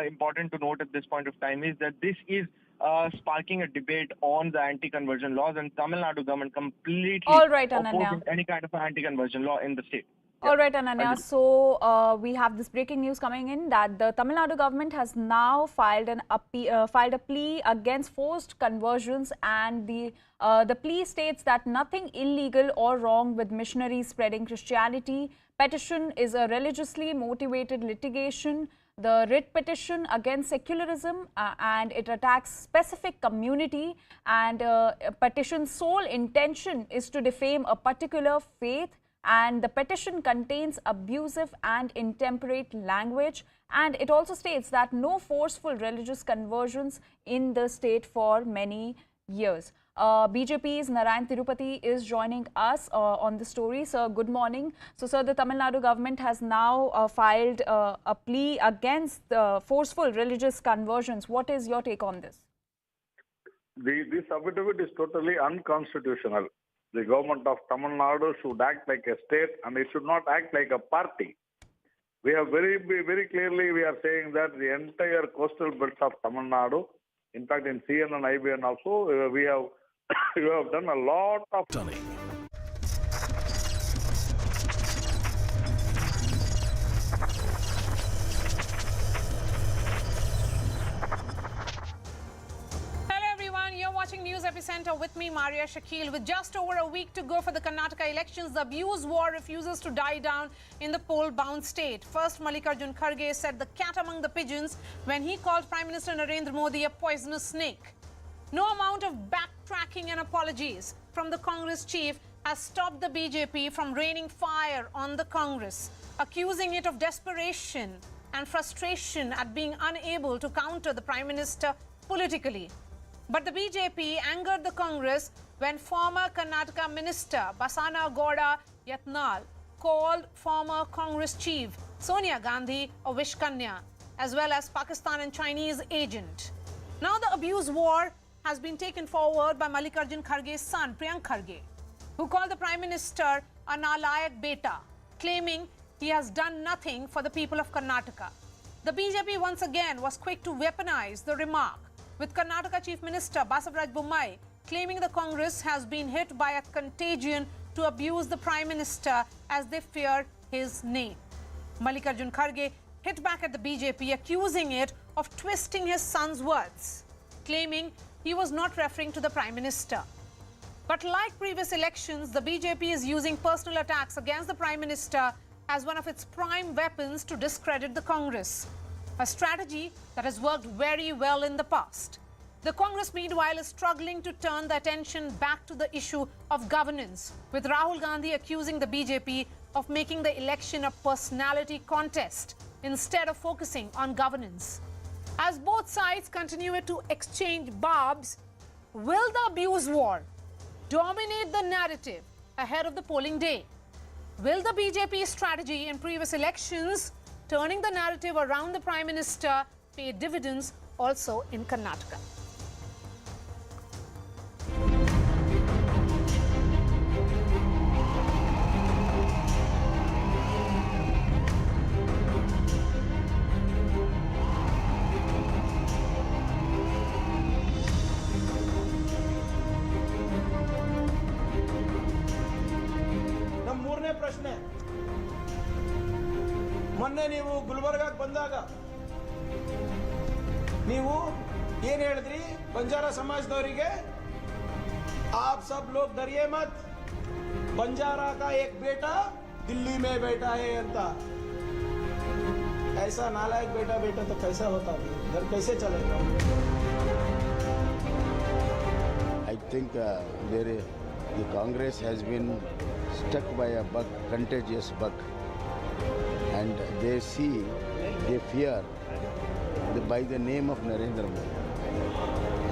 important to note at this point of time is that this is sparking a debate on the anti-conversion laws, and Tamil Nadu government completely opposing any kind of anti-conversion law in the state. All right, Ananya. So we have this breaking news coming in that the Tamil Nadu government has now filed a plea against forced conversions, and the plea states that nothing illegal or wrong with missionaries spreading Christianity. Petition is a religiously motivated litigation. The writ petition against secularism and it attacks specific community, and petition's sole intention is to defame a particular faith. And the petition contains abusive and intemperate language, and it also states that no forceful religious conversions in the state for many years. BJP's Narayan Tirupati is joining us on the story. Sir, good morning. So, sir, the Tamil Nadu government has now filed a plea against forceful religious conversions. What is your take on this? This affidavit is totally unconstitutional. The government of Tamil Nadu should act like a state, and it should not act like a party. We have very clearly, we are saying that the entire coastal belts of Tamil Nadu, in fact in CN and IBN also, we have done a lot of... Stunning. Watching News Epicenter with me, Maria Shakil. With just over a week to go for the Karnataka elections, the abuse war refuses to die down in the poll-bound state. First, Mallikarjun Kharge said the cat among the pigeons when he called Prime Minister Narendra Modi a poisonous snake. No amount of backtracking and apologies from the Congress chief has stopped the BJP from raining fire on the Congress, accusing it of desperation and frustration at being unable to counter the Prime Minister politically. But the BJP angered the Congress when former Karnataka Minister Basana Gowda Yatnal called former Congress chief Sonia Gandhi a Vishkanya, as well as Pakistan and Chinese agent. Now the abuse war has been taken forward by Mallikarjun Kharge's son, Priyank Kharge, who called the Prime Minister a nalayak beta, claiming he has done nothing for the people of Karnataka. The BJP once again was quick to weaponize the remark, with Karnataka Chief Minister Basavaraj Bommai claiming the Congress has been hit by a contagion to abuse the Prime Minister as they fear his name. Mallikarjun Kharge hit back at the BJP, accusing it of twisting his son's words, claiming he was not referring to the Prime Minister. But like previous elections, the BJP is using personal attacks against the Prime Minister as one of its prime weapons to discredit the Congress. A strategy that has worked very well in the past. The Congress, meanwhile, is struggling to turn the attention back to the issue of governance, with Rahul Gandhi accusing the BJP of making the election a personality contest instead of focusing on governance. As both sides continue to exchange barbs, will the abuse war dominate the narrative ahead of the polling day? Will the BJP strategy in previous elections turning the narrative around the Prime Minister pay dividends also in Karnataka? ಮೂರನೇ ಪ್ರಶ್ನೆ, ಮೊನ್ನೆ ನೀವು ಗುಲ್ಬರ್ಗಾಕ್ಕೆ ಬಂದಾಗ ನೀವು ಏನು ಹೇಳಿದ್ರಿ? ಬಂಜಾರ ಸಮಾಜದವರಿಗೆ आप सब लोग डरिए मत, बंजारा का एक बेटा दिल्ली में बैठा है अंता। ऐसा नालायक बेटा तो कैसा होता है, घर कैसे चलेगा? I think the Congress has been struck by a bug, contagious bug, and they fear by the name of Narendra Modi,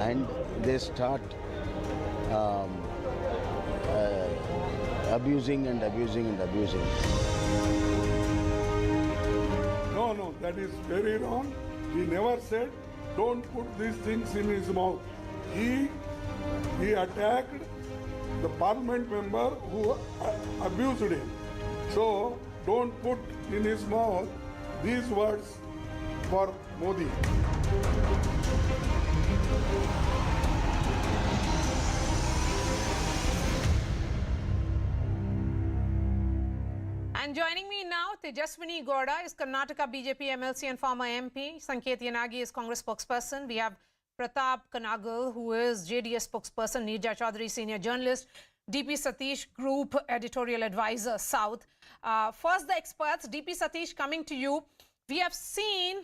and they start abusing. No, that is very wrong. He never said, don't put these things in his mouth. He attacked the parliament member who abused him. So, don't put in his mouth these words. for Modi. And joining me now, Tejaswini Gowda is Karnataka BJP MLC and former MP. Sanket Yanagi is Congress spokesperson. We have Pratap Kanagal, who is JDS spokesperson. Neerja Chaudhary, senior journalist. DP Satish, Group Editorial Advisor, South. First, the experts. DP Satish, coming to you. We have seen,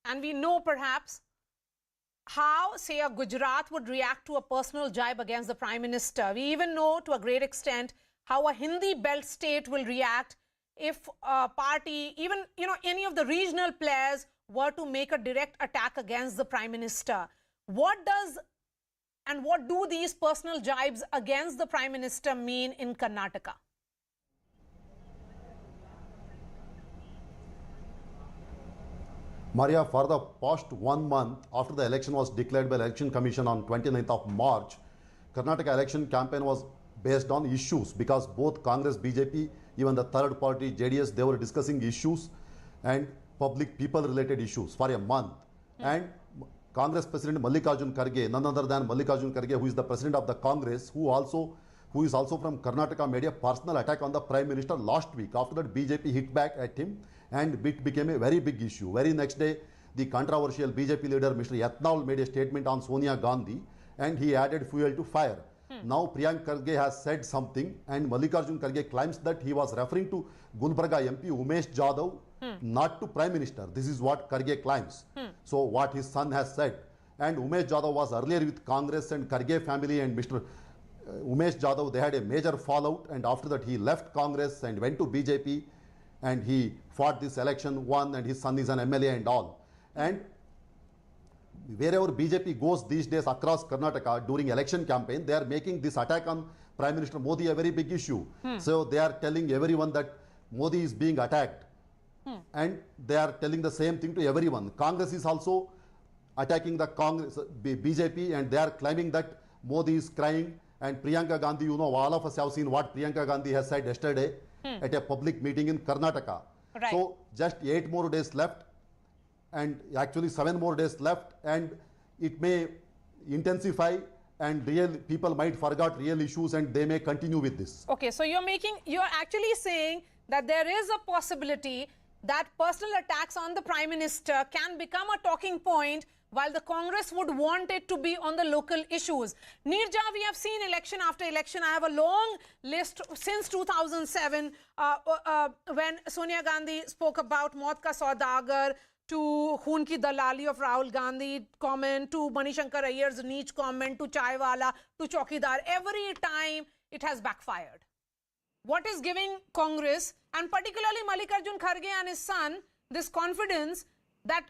and we know perhaps, how, say, a Gujarat would react to a personal jibe against the Prime Minister. We even know, to a great extent, how a Hindi belt state will react if a party, even, any of the regional players were to make a direct attack against the Prime Minister. What do these personal jibes against the Prime Minister mean in Karnataka? Maria, for the past 1 month after the election was declared by the Election Commission on 29th of March, Karnataka election campaign was based on issues because both Congress, BJP, even the third party, JDS, they were discussing issues and public people related issues for a month. And Congress President Mallikarjun Kharge, none other than Mallikarjun Kharge, who is the President of the Congress, who is also from Karnataka, made a personal attack on the Prime Minister last week. After that, BJP hit back at him and it became a very big issue. Very next day, the controversial BJP leader, Mr. Yatnal, made a statement on Sonia Gandhi and he added fuel to fire. Now Priyank Kharge has said something and Mallikarjun Kharge claims that he was referring to Gulbarga MP Umesh Jadhav, not to Prime Minister. This is what Kharge claims. So what his son has said. And Umesh Jadhav was earlier with Congress and Kharge family and Mr. Umesh Jadhav, they had a major fallout and after that he left Congress and went to BJP and he fought this election, won, and his son is an MLA and all. And wherever BJP goes these days across Karnataka during election campaign, they are making this attack on Prime Minister Modi a very big issue. So they are telling everyone that Modi is being attacked. And they are telling the same thing to everyone. Congress is also attacking the Congress, BJP, and they are claiming that Modi is crying. And Priyanka Gandhi, all of us have seen what Priyanka Gandhi has said yesterday at a public meeting in Karnataka. Right. So just 8 more days left. And actually 7 more days left, and it may intensify and real people might forget real issues and they may continue with this. Okay, so you're actually saying that there is a possibility that personal attacks on the Prime Minister can become a talking point while the Congress would want it to be on the local issues. Neerja, we have seen election after election. I have a long list since 2007 when Sonia Gandhi spoke about Maut ka Saudagar, to Khoon ki Dalali of Rahul Gandhi comment, to Manishankar Iyengar's niche comment, to Chaiwala, to Chaukidar. Every time it has backfired. What is giving Congress and particularly Mallikarjun Kharge and his son this confidence that,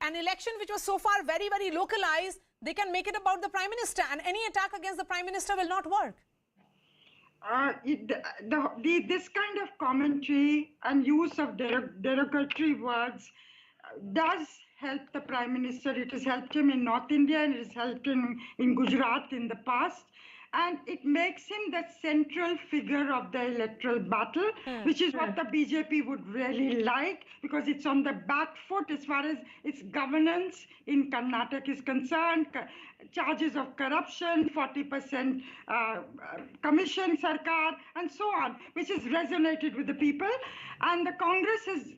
an election which was so far very, very localized, they can make it about the Prime Minister and any attack against the Prime Minister will not work? This kind of commentary and use of derogatory words does help the Prime Minister. It has helped him in North India and it has helped him in Gujarat in the past. And it makes him the central figure of the electoral battle, which is what the BJP would really like, because it's on the back foot as far as its governance in Karnataka is concerned. Charges of corruption, 40% commission sarkar, and so on, which has resonated with the people. And the Congress is,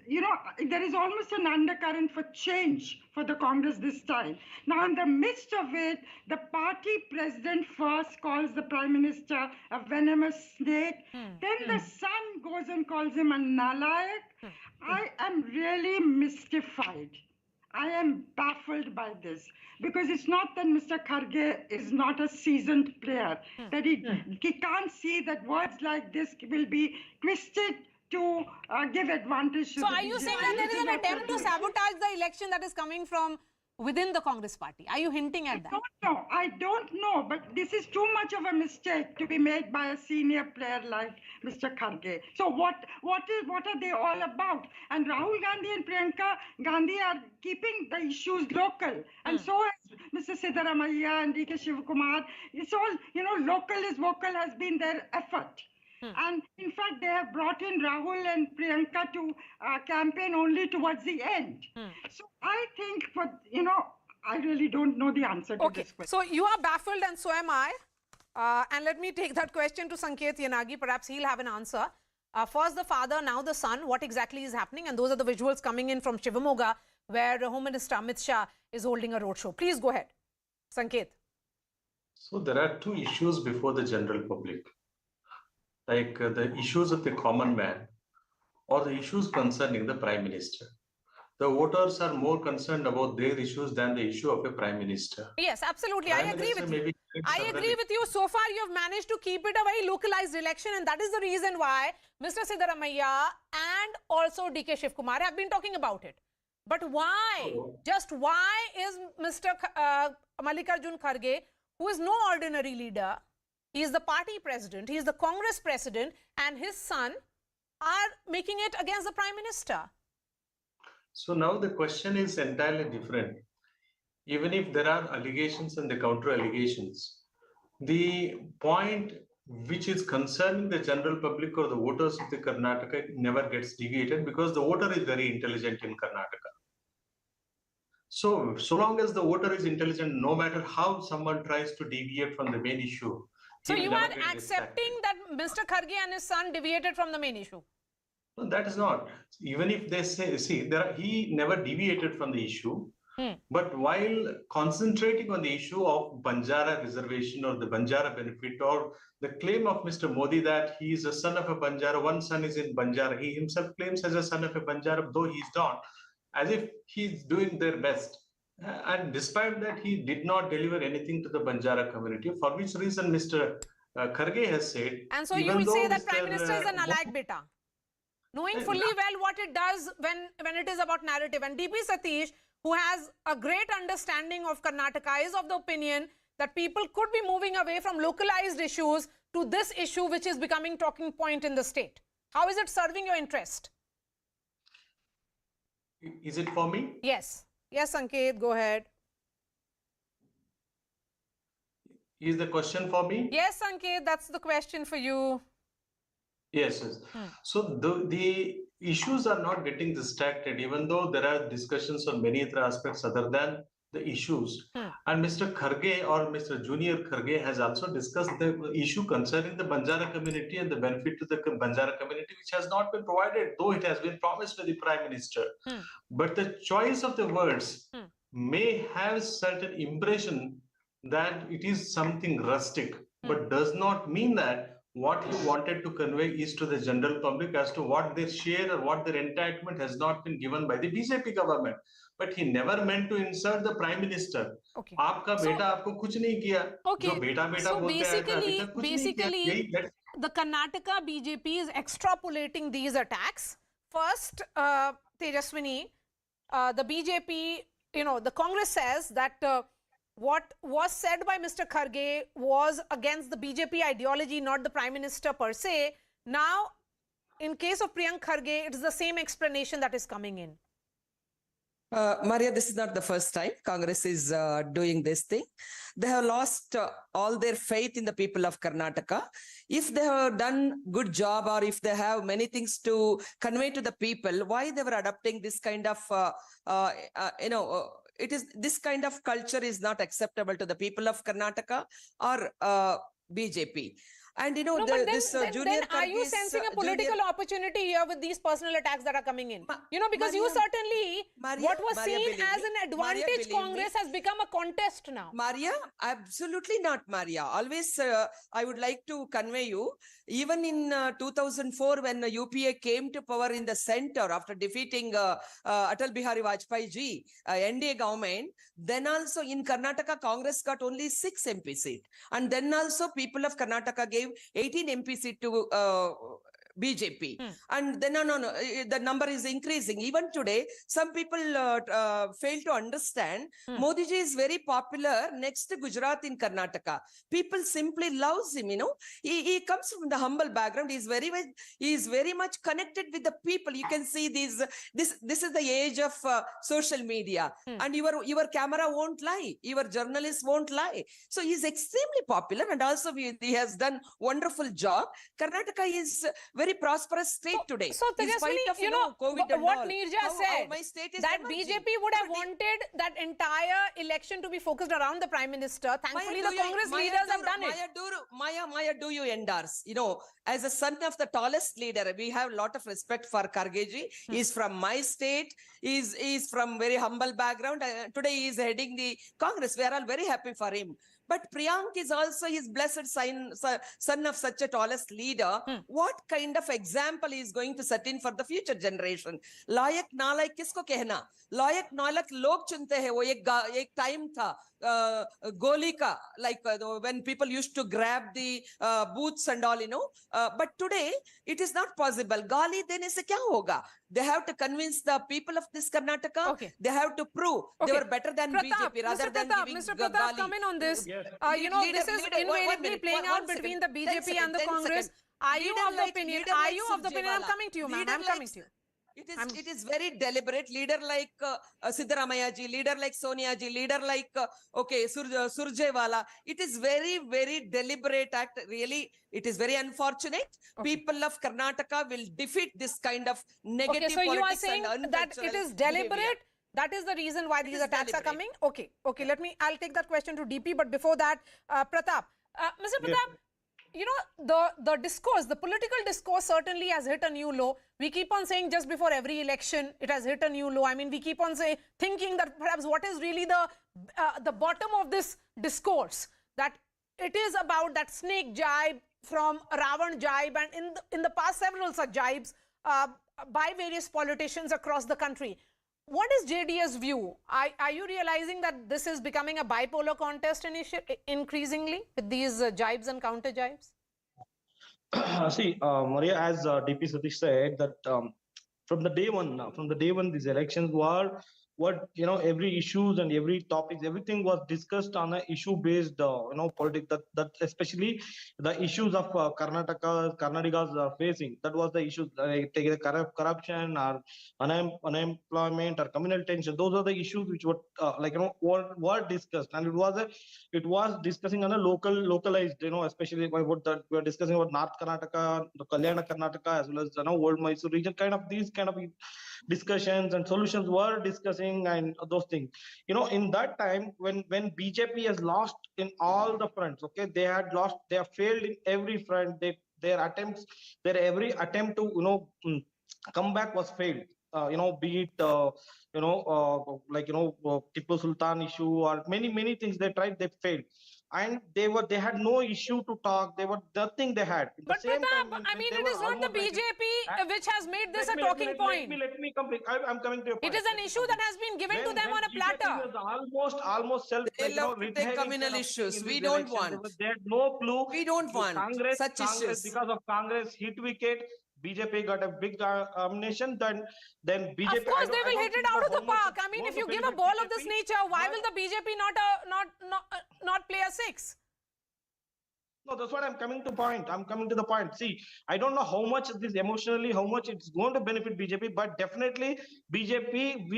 there is almost an undercurrent for change for the Congress this time. Now, in the midst of it, the party president first calls the Prime Minister a venomous snake. Then the son goes and calls him a nalayak. I am really mystified. I am baffled by this, because it's not that Mr. Kharge is not a seasoned player, that he can't see that words like this will be twisted to give advantage to So are you saying that there is an attempt to sabotage the election that is coming from within the Congress party? Are you hinting at that? I don't know, but this is too much of a mistake to be made by a senior player like Mr. Kharge. So what are they all about? And Rahul Gandhi and Priyanka Gandhi are keeping the issues local. And so is Mr. Siddaramaiah and D.K. Shivakumar. It's all, local is vocal has been their effort. And in fact, they have brought in Rahul and Priyanka to campaign only towards the end. So I think, I really don't know the answer to this question. So you are baffled and so am I. And let me take that question to Sanket Yanagi. Perhaps he'll have an answer. First the father, now the son. What exactly is happening? And those are the visuals coming in from Shivamoga, where Home Minister Amit Shah is holding a roadshow. Please go ahead, Sanket. So there are two issues before the general public, like the issues of the common man or the issues concerning the Prime Minister. The voters are more concerned about their issues than the issue of a Prime Minister. Yes, absolutely. I agree with you. I agree with you. So far, you have managed to keep it a very localized election, and that is the reason why Mr. Siddaramaiah and also DK Shivkumar have been talking about it. But why? Just why is Mr. Mallikarjun Kharge, who is no ordinary leader, he is the party president, he is the Congress president, and his son are making it against the Prime Minister? So now the question is entirely different. Even if there are allegations and the counter allegations, the point which is concerning the general public or the voters of the Karnataka never gets deviated, because the voter is very intelligent in Karnataka. So long as the voter is intelligent, no matter how someone tries to deviate from the main issue. So you are accepting that Mr. Kharge and his son deviated from the main issue? No, that is not. Even if they say, see, he never deviated from the issue. But while concentrating on the issue of Banjara reservation or the Banjara benefit, or the claim of Mr. Modi that he is a son of a Banjara, one son is in Banjara, he himself claims as a son of a Banjara, though he is not, as if he is doing their best. And despite that, he did not deliver anything to the Banjara community, for which reason Mr. Kharge has said. And so you will say that Prime Minister is an alike beta, knowing fully well what it does when it is about narrative. And DP Satish, who has a great understanding of Karnataka, is of the opinion that people could be moving away from localized issues to this issue, which is becoming talking point in the state. How is it serving your interest? Is it for me? Yes. Yes, Sanket, go ahead. Is the question for me? Yes, Sanket, that's the question for you. Yes, yes. So the issues are not getting distracted, even though there are discussions on many other aspects other than the issues. And Mr. Kharge or Mr. Junior Kharge has also discussed the issue concerning the Banjara community and the benefit to the Banjara community, which has not been provided, though it has been promised by the Prime Minister. But the choice of the words may have certain impression that it is something rustic, but does not mean that what he wanted to convey is to the general public as to what their share or what their entitlement has not been given by the BJP government. But he never meant to insult the Prime Minister. Okay. आपका बेटा आपको कुछ नहीं किया. Okay. जो बेटा बेटा So basically, the Karnataka BJP is extrapolating these attacks. First, Tejaswini, the BJP, the Congress says that what was said by Mr. Kharge was against the BJP ideology, not the Prime Minister per se. Now, in case of Priyanka Kharge, it is the same explanation that is coming in. Maria, this is not the first time Congress is doing this thing. They have lost all their faith in the people of Karnataka. If they have done good job, or if they have many things to convey to the people, why they were adopting this kind of, this kind of culture is not acceptable to the people of Karnataka or BJP. And then are you sensing a political opportunity here with these personal attacks that are coming in? Because you certainly, what was seen as an advantage Congress has become a contest now. Maria, absolutely not, Maria. Always, I would like to convey you, even in 2004, when the UPA came to power in the center after defeating Atal Bihari Vajpayee ji, NDA government, then also in Karnataka, Congress got only 6 MP seats. And then also people of Karnataka gave 18 MP seat to BJP. And then, no, the number is increasing. Even today, some people fail to understand Modi ji is very popular next to Gujarat in Karnataka. People simply loves him, you know. He comes from the humble background. He is very much connected with the people. You can see this is the age of social media. And your camera won't lie. Your journalist won't lie. So he's extremely popular, and also he has done wonderful job. Karnataka is very prosperous state today. So Tejaswini, you know COVID what Neerja said, my state is that emerging. BJP would have wanted that entire election to be focused around the Prime Minister. Thankfully, the Congress leaders have done it. Maya, do you endorse? You know, as a son of the tallest leader, we have a lot of respect for Kharge ji. He's from my state. He's from very humble background. Today he is heading the Congress. We are all very happy for him. But Priyank is also his blessed son of such a tallest leader. What kind of example he is going to set in for the future generation? Layak nalayak kisko kehna? Layak nalayak log chunte hai. वो एक time था goli ka, like when people used to grab the booths and all, you know. But today it is not possible. Gali dene se kya hoga? They have to convince the people of this Karnataka. Okay. They have to prove they were better than BJP rather than giving Mr. Pratap, come in on this. Yes. You know, this is invariably playing out between the BJP and the Congress. Are you of the opinion? Are you of the opinion? I'm coming to you, ma'am. I'm coming to you. It is very deliberate. Leader like Siddaramaiah ji, leader like Sonia ji, leader like Surjewala. It is very, very deliberate act. Really, it is very unfortunate. Okay. People of Karnataka will defeat this kind of negative politics. Okay, so you are saying that it is deliberate. Behavior. That is the reason why these attacks are coming. Okay, I'll take that question to DP. But before that, Pratap, Mr. Pratap. Yeah. You know, the discourse, the political discourse certainly has hit a new low. We keep on saying just before every election, it has hit a new low. I mean, we keep on thinking that perhaps what is really the bottom of this discourse, that it is about that snake jibe from Ravan jibe, and in the past several such jibes by various politicians across the country. What is JDS' view? Are you realizing that this is becoming a bipolar contest increasingly with these jibes and counter jibes? See, Maria, as DP Satish said, that from the day one, these elections were every issues and every topics, everything was discussed on a issue-based, politics. That especially the issues of Karnataka's are facing. That was the issues, like corruption or unemployment or communal tension. Those are the issues which were were discussed, and it was discussing on a localized, especially what that we are discussing about North Karnataka, the Kalyana Karnataka, as well as Old Mysore region. These kind of discussions and solutions were discussing and those things. In that time when BJP has lost in all the fronts, okay, they have failed in every front. Their every attempt to come back was failed. Be it Tipu Sultan issue or many things they tried, they failed. And they had no issue to talk. They were nothing they had. But Pratap, I mean, it is not the BJP which has made this a talking point. Let me complete. I'm coming to your point. It is an issue that has been given to them on a platter. Almost self. They love to take communal issues. We don't want. They had no clue. We don't want such issues. Because of Congress hit wicket, BJP got a big nomination. Then BJP. Of course, they will hit it out of the park. I mean, if you give a ball of this nature, why will the BJP not play a six? No, that's what I'm coming to point. I'm coming to the point. See, I don't know how much this emotionally, how much it's going to benefit BJP, but definitely BJP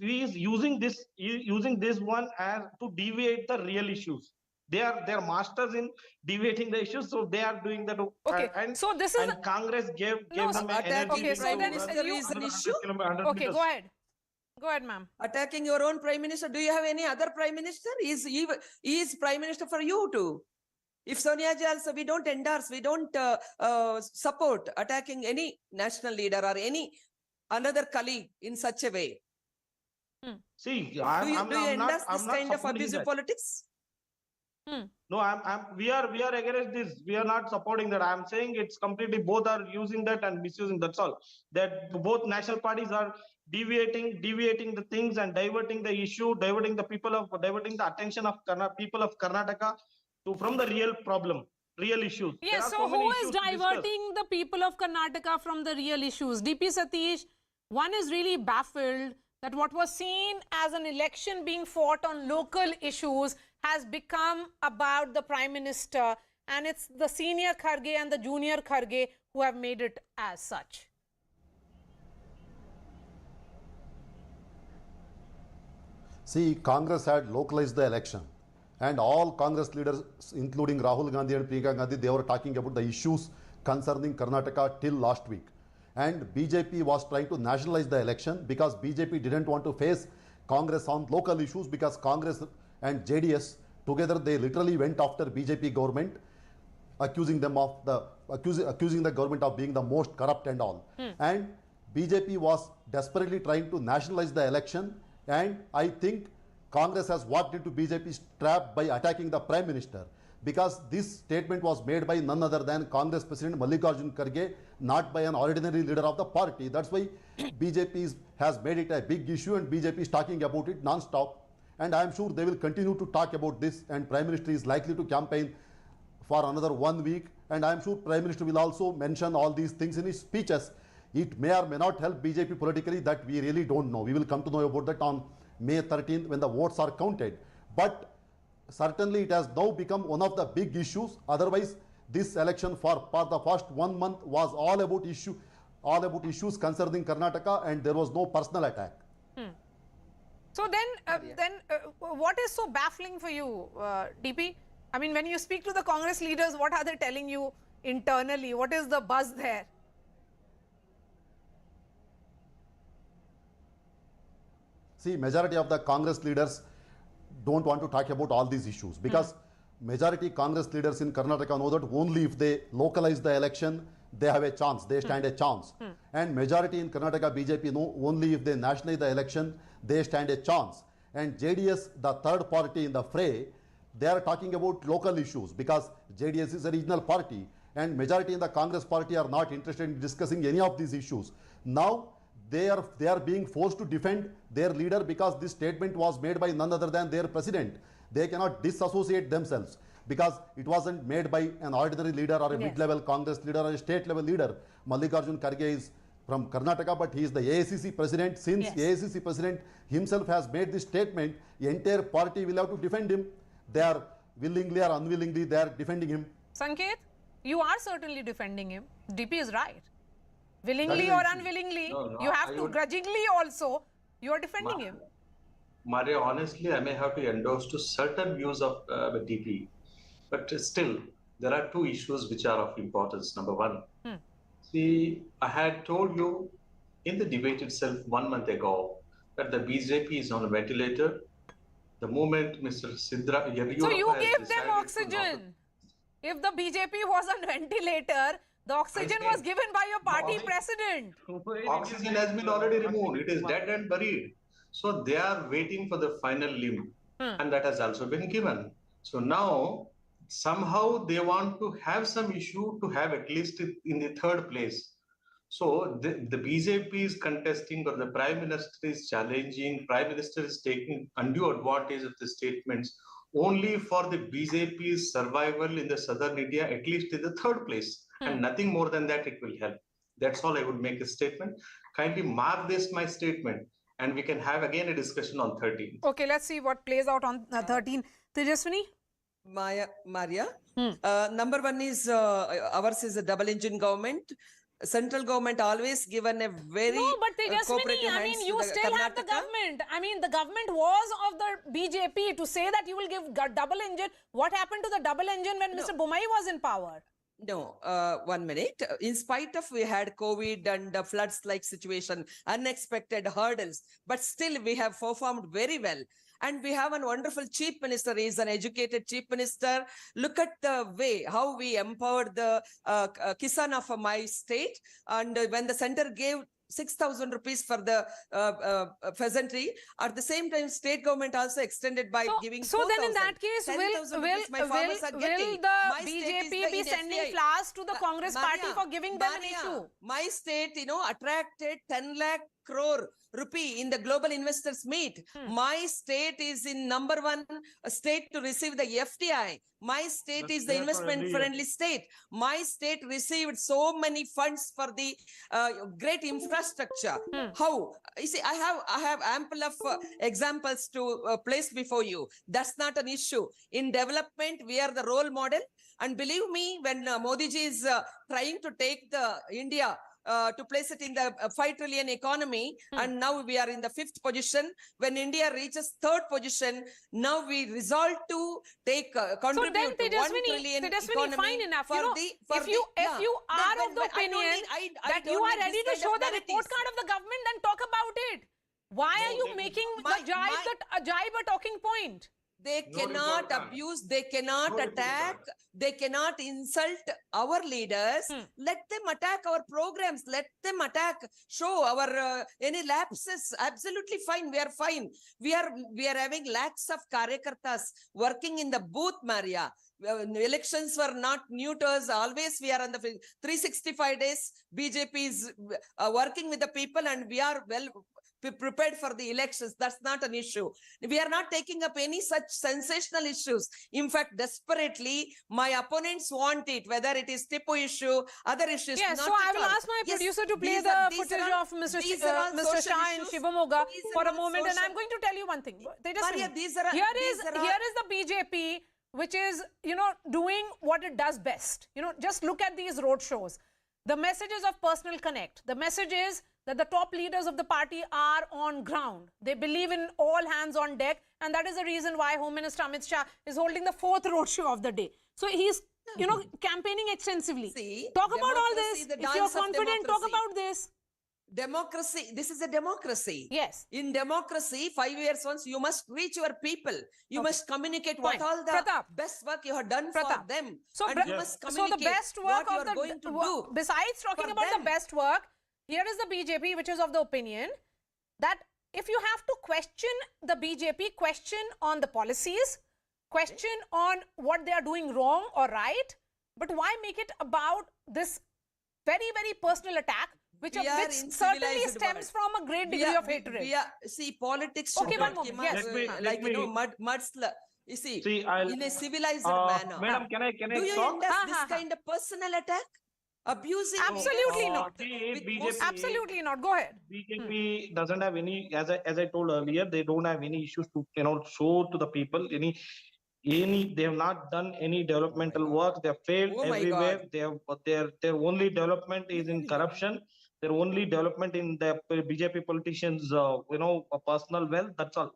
is using this one as to deviate the real issues. They are masters in deviating the issues, so they are doing that. Okay, so this is and Congress gave them an energy. Okay, so then is an issue. Okay, go ahead, ma'am. Attacking your own prime minister. Do you have any other prime minister? Is prime minister for you too? If Sonia ji also, we don't endorse, we don't support attacking any national leader or any another colleague in such a way. See, do you endorse this kind of abusive politics? No, we are against this. We are not supporting that. I'm saying it's completely both are using that and misusing. That's all. That both national parties are deviating the things and diverting the issue, diverting the attention of people of Karnataka from the real problem. real issues. Yes, so who is diverting the people of Karnataka from the real issues? DP Satish, one is really baffled that what was seen as an election being fought on local issues has become about the Prime Minister, and it's the senior Kharge and the junior Kharge who have made it as such. See, Congress had localized the election, and all Congress leaders, including Rahul Gandhi and Priyanka Gandhi, they were talking about the issues concerning Karnataka till last week. And BJP was trying to nationalize the election because BJP didn't want to face Congress on local issues, because Congress and JDS together, they literally went after BJP government, accusing them of accusing the government of being the most corrupt and all. And BJP was desperately trying to nationalize the election, and I think Congress has walked into BJP's trap by attacking the Prime Minister, because this statement was made by none other than Congress President Mallikarjun Kharge, not by an ordinary leader of the party. That's why BJP has made it a big issue, and BJP is talking about it non-stop. And I am sure they will continue to talk about this, and Prime Minister is likely to campaign for another 1 week, and I am sure Prime Minister will also mention all these things in his speeches. It may or may not help BJP politically, that we really don't know. We will come to know about that on May 13th when the votes are counted. But certainly it has now become one of the big issues. Otherwise, this election for the first 1 month was all about issues concerning Karnataka, and there was no personal attack. So then what is so baffling for you, DP? I mean, when you speak to the Congress leaders, what are they telling you internally? What is the buzz there? See, majority of the Congress leaders don't want to talk about all these issues, because majority Congress leaders in Karnataka know that only if they localize the election, they have a chance, they stand a chance. And majority in Karnataka BJP know only if they nationalize the election, they stand a chance. And JDS, the third party in the fray, they are talking about local issues, because JDS is a regional party, and majority in the Congress party are not interested in discussing any of these issues. Now, they are being forced to defend their leader, because this statement was made by none other than their president. They cannot disassociate themselves, because it wasn't made by an ordinary leader or a mid-level Congress leader or a state-level leader. Mallikarjun Kharge is from Karnataka, but he is the AICC president. Since AICC president himself has made this statement, the entire party will have to defend him. They are willingly or unwillingly, they are defending him. Sanket, you are certainly defending him. DP is right. Willingly or unwillingly, you have to grudgingly also, you are defending him. Maria, honestly, I may have to endorse to certain views of the DP, but still, there are two issues which are of importance. Number one, see, I had told you in the debate itself 1 month ago that the BJP is on a ventilator. The moment Mr. Sidra Yadurappa So you gave them oxygen. If the BJP was on ventilator, the oxygen was given by your party president. Oxygen has been already removed. It is dead and buried. So they are waiting for the final limb, and that has also been given. So now somehow they want to have some issue to have at least in the third place. So the BJP is contesting, or the Prime Minister is challenging, Prime Minister is taking undue advantage of the statements only for the BJP's survival in the southern India, at least in the third place. And nothing more than that it will help. That's all I would make a statement. Kindly mark this my statement, and we can have again a discussion on 13th. Okay, let's see what plays out on 13th. Tejaswini? Maria, number one is ours is a double engine government. Central government always given a very but Tejaswini, I mean, you still have the government. I mean, the government was of the BJP. To say that you will give double engine, what happened to the double engine when Mr. Bommai was in power? No, 1 minute. In spite of we had COVID and floods like situation, unexpected hurdles, but still we have performed very well. And we have a wonderful chief minister. He is an educated chief minister. Look at the way how we empowered the Kisan of my state. And when the center gave 6,000 rupees for the pheasantry, at the same time, state government also extended by giving 4,000. So then in that case, will the BJP be sending flowers to the Congress party for giving them an issue? My state, attracted 10 lakh crore rupee in the global investors meet. My state is in #1 state to receive the FDI. My state is the investment friendly state. My state received so many funds for the great infrastructure. How? You see, I have ample of examples to place before you. That's not an issue. In development, we are the role model. And believe me, when Modi ji is trying to take the India to place it in the 5 trillion economy, and now we are in the 5th position. When India reaches 3rd position, now we resolve to take contribute to 1 trillion economy. Fine enough. For if you are of the opinion that you are ready to show the report card of the government, then talk about it. Why are you making the jibe a talking point? They cannot abuse, they cannot attack, they cannot insult our leaders. Let them attack our programs, let them attack, show our any lapses. Absolutely fine, we are fine. We are having lakhs of karyakartas working in the booth, Maria. Elections were not new to us. Always we are on the 365 days. BJP is working with the people, and we are well prepared for the elections. That's not an issue. We are not taking up any such sensational issues. In fact, desperately, my opponents want it, whether it is Tipu issue, other issues. Yes, so I will ask my producer to play the footage of Mr. Shah in Shivamoga for a moment, and I'm going to tell you one thing. Here is the BJP, which is, doing what it does best. Just look at these road shows. The message is of personal connect. The message is that the top leaders of the party are on ground. They believe in all hands on deck, and that is the reason why Home Minister Amit Shah is holding the 4th roadshow of the day. So he's, campaigning extensively. Talk about all this. If you're confident, talk about this. Democracy, this is a democracy. Yes. In democracy, 5 years once, you must reach your people. You must communicate what all the best work you have done for them. So, you must communicate the best work what you are going to do. Besides talking about the best work, here is the BJP, which is of the opinion that if you have to question the BJP, question on the policies, question on what they are doing wrong or right, but why make it about this very, very personal attack, which certainly stems from a great degree of hatred? See, politics should one moment. Yes. You see, in a civilized manner. Madam, can I do you talk? endorse this kind of personal attack? Abusing? Absolutely not. Absolutely not. Go ahead. BJP doesn't have any, as I told earlier, they don't have any issues to show to the people. They have not done any developmental work. They have failed everywhere. Their only development is in corruption. Their only development in the BJP politicians, personal wealth. That's all.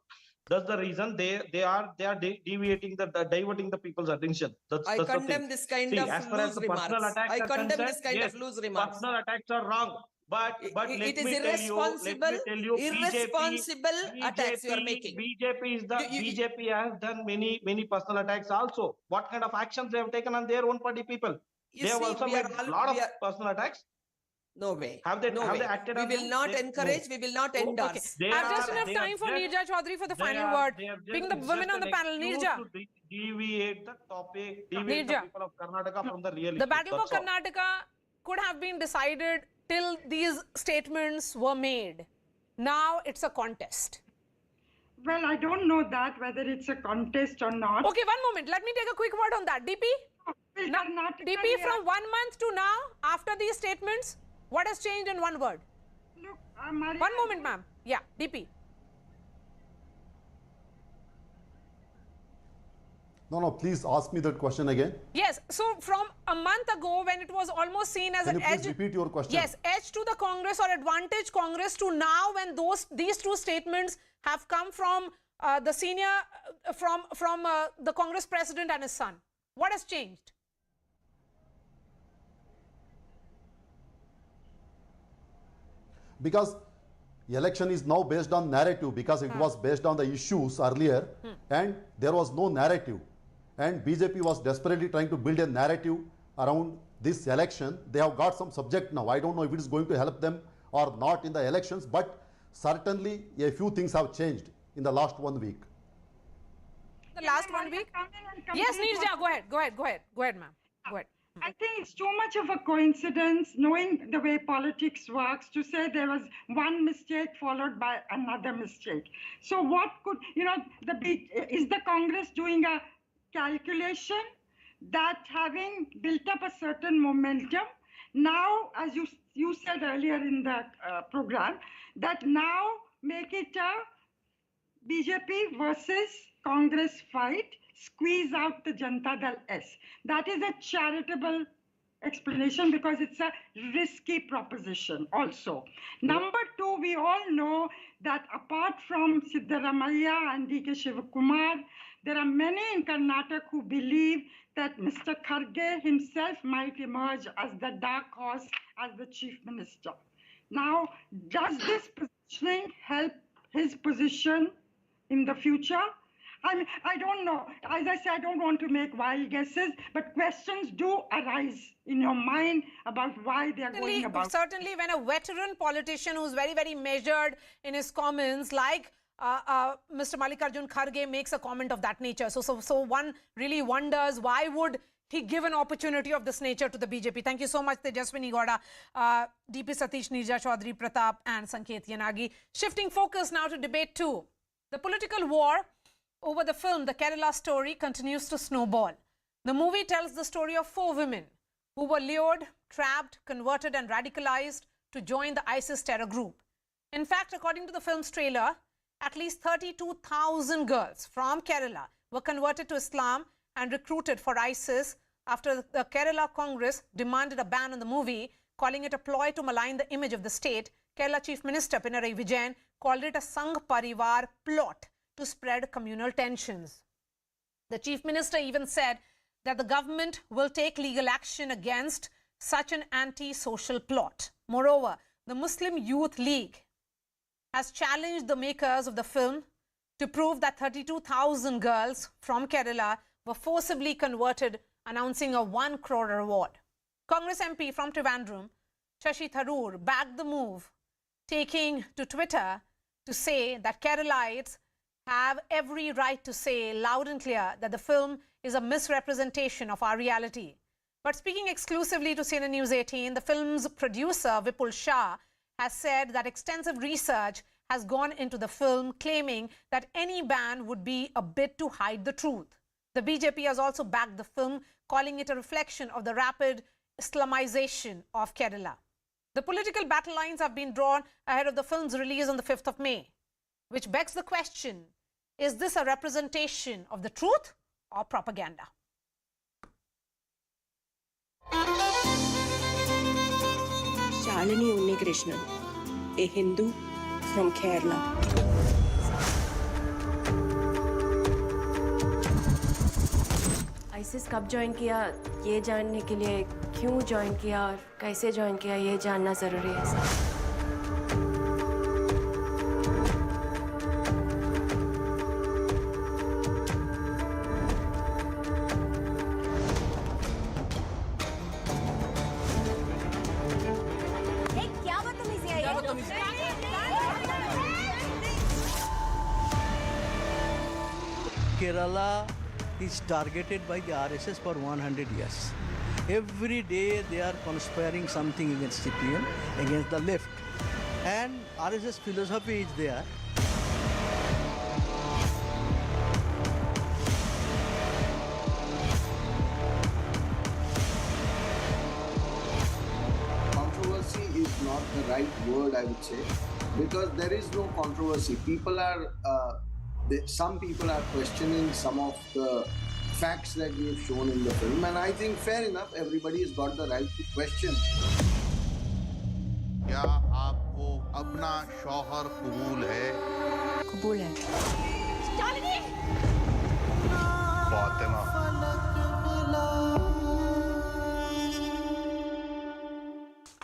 That's the reason they are deviating diverting the people's attention. I condemn this kind of loose remarks. I condemn this kind of loose remarks. Personal attacks are wrong. But it is irresponsible attacks you are making. BJP has done many personal attacks also. What kind of actions they have taken on their own party people? They have also made a lot of personal attacks. No way. Have they acted? We will not encourage. We will not endorse. I have just enough time for Neerja Chaudhary for the final word. Being the women on the panel, Neerja. Deviate the topic. Deviate the people of Karnataka from the real issue. The battle for Karnataka could have been decided till these statements were made. Now it's a contest. Well, I don't know that, whether it's a contest or not. Okay, one moment. Let me take a quick word on that. DP? DP, from 1 month to now, after these statements, what has changed in one word? Look, one moment, ma'am. Yeah, DP. No, please ask me that question again. Yes, so from a month ago, when it was almost seen as an edge... Can you please repeat your question? Yes, edge to the Congress or advantage Congress, to now when these two statements have come from the senior, from the Congress president and his son. What has changed? Because election is now based on narrative, because it was based on the issues earlier and there was no narrative. And BJP was desperately trying to build a narrative around this election. They have got some subject now. I don't know if it is going to help them or not in the elections, but certainly a few things have changed in the last 1 week. The last 1 week? Yes, Neerja, go ahead, ma'am. Go ahead. I think it's too much of a coincidence, knowing the way politics works, to say there was one mistake followed by another mistake. So what could, is the Congress doing a calculation that having built up a certain momentum, now, as you said earlier in the program, that now make it a BJP versus Congress fight, squeeze out the Janata Dal S. That is a charitable explanation because it's a risky proposition also. Number two, we all know that apart from Siddaramaiah and D.K. Shivakumar, there are many in Karnataka who believe that Mr. Kharge himself might emerge as the dark horse as the chief minister. Now, does this positioning help his position in the future? I mean, I don't know. As I said, I don't want to make wild guesses, but questions do arise in your mind about why they are going about. Certainly, when a veteran politician who's very, very measured in his comments, like Mr. Mallikarjun Kharge, makes a comment of that nature. So one really wonders, why would he give an opportunity of this nature to the BJP? Thank you so much, Tejaswini Gowda, DP Satish, Nirja Chaudhary, Pratap and Sanket Yanagi. Shifting focus now to debate 2. The political war over the film The Kerala Story continues to snowball. The movie tells the story of 4 women who were lured, trapped, converted and radicalized to join the ISIS terror group. In fact, according to the film's trailer, at least 32,000 girls from Kerala were converted to Islam and recruited for ISIS after the Kerala Congress demanded a ban on the movie, calling it a ploy to malign the image of the state. Kerala Chief Minister Pinarayi Vijayan called it a Sangh Parivar plot to spread communal tensions. The Chief Minister even said that the government will take legal action against such an anti-social plot. Moreover, the Muslim Youth League has challenged the makers of the film to prove that 32,000 girls from Kerala were forcibly converted, announcing a 1 crore reward. Congress MP from Trivandrum, Shashi Tharoor, backed the move, taking to Twitter to say that Keralites have every right to say loud and clear that the film is a misrepresentation of our reality. But speaking exclusively to CNN News 18, the film's producer, Vipul Shah, has said that extensive research has gone into the film, claiming that any ban would be a bit to hide the truth. The BJP has also backed the film, calling it a reflection of the rapid Islamization of Kerala. The political battle lines have been drawn ahead of the film's release on the 5th of May, which begs the question, is this a representation of the truth or propaganda? Shalini Unnikrishnan, a Hindu from Kerala. ISIS कब join किया, ये जानने के लिए क्यों join किया और कैसे ज्वाइन किया, ये जानना जरूरी है sir. Kerala is targeted by the RSS for 100 years. Every day they are conspiring something against CPM, against the left. And RSS philosophy is there. Controversy is not the right word, I would say, because there is no controversy. People are some people are questioning some of the facts that we have shown in the film, and I think fair enough, everybody has got the right to question. क्या आपको अपना शौहर कबूल है? कबूल है. Fatima.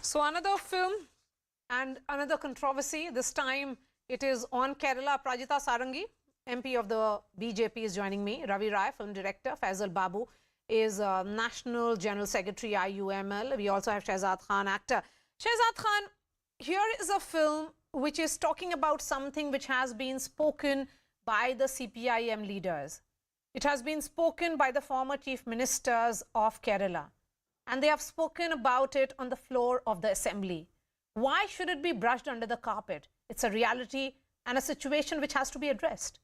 So another film and another controversy. This time it is on Kerala. Prajita Sarangi, MP of the BJP, is joining me. Ravi Rai, film director. Faisal Babu is National General Secretary, IUML. We also have Shehzad Khan, actor. Shehzad Khan, here is a film which is talking about something which has been spoken by the CPIM leaders. It has been spoken by the former chief ministers of Kerala. and they have spoken about it on the floor of the assembly. Why should it be brushed under the carpet? It's a reality and a situation which has to be addressed.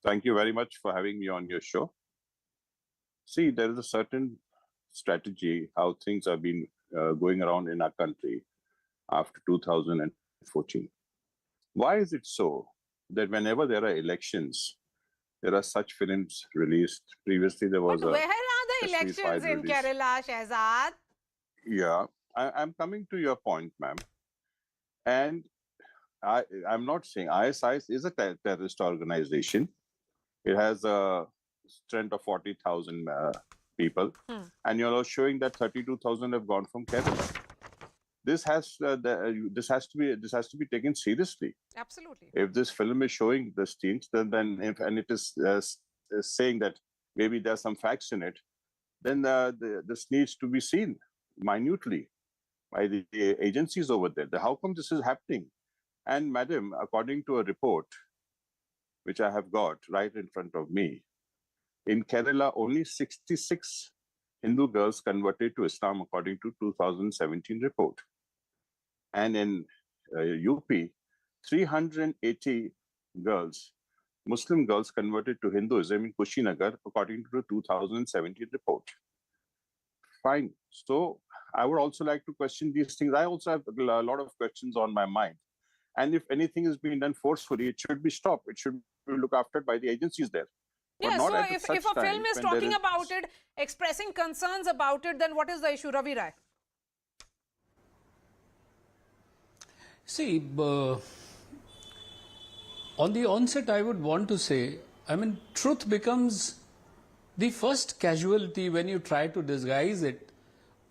Thank you very much for having me on your show. See, there is a certain strategy how things have been going around in our country after 2014. Why is it so that whenever there are elections, there are such films released? Previously, there was where are the elections in Kerala, Shehzad? Yeah, I'm coming to your point, ma'am. And I'm not saying ISI is a terrorist organization. It has a strength of 40,000 people, and you're showing that 32,000 have gone from Kerala. This has to be taken seriously. Absolutely. If this film is showing these things, then it is saying that maybe there are some facts in it, then this needs to be seen minutely by the agencies over there. How come this is happening? And madam, according to a report which I have got right in front of me, in Kerala, only 66 Hindu girls converted to Islam according to 2017 report. And in UP, 380 girls, Muslim girls converted to Hinduism in Kushinagar according to the 2017 report. Fine. So I would also like to question these things. I also have a lot of questions on my mind. And if anything is being done forcefully, it should be stopped. It should be looked after by the agencies there. Yeah, so if a film is talking about it, expressing concerns about it, then what is the issue, Ravi Rai? See, on the onset, I would want to say, I mean, truth becomes the first casualty when you try to disguise it,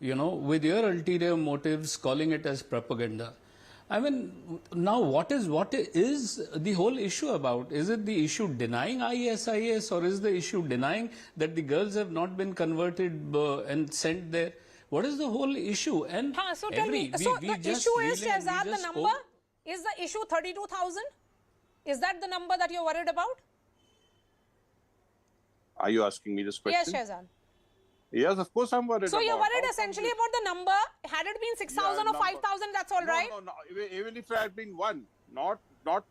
you know, with your ulterior motives, calling it as propaganda. I mean, now what is the whole issue about? Is it the issue denying ISIS, or is the issue denying that the girls have not been converted and sent there? What is the whole issue? And so tell me, so the issue is, Shehzad, the number? Is the issue 32,000? Is that the number that you're worried about? Are you asking me this question? Yes, Shehzad. Yes, of course I'm worried. So you're worried essentially about the number. Had it been 6,000 or 5,000, that's all right? No. Even if it had been one, not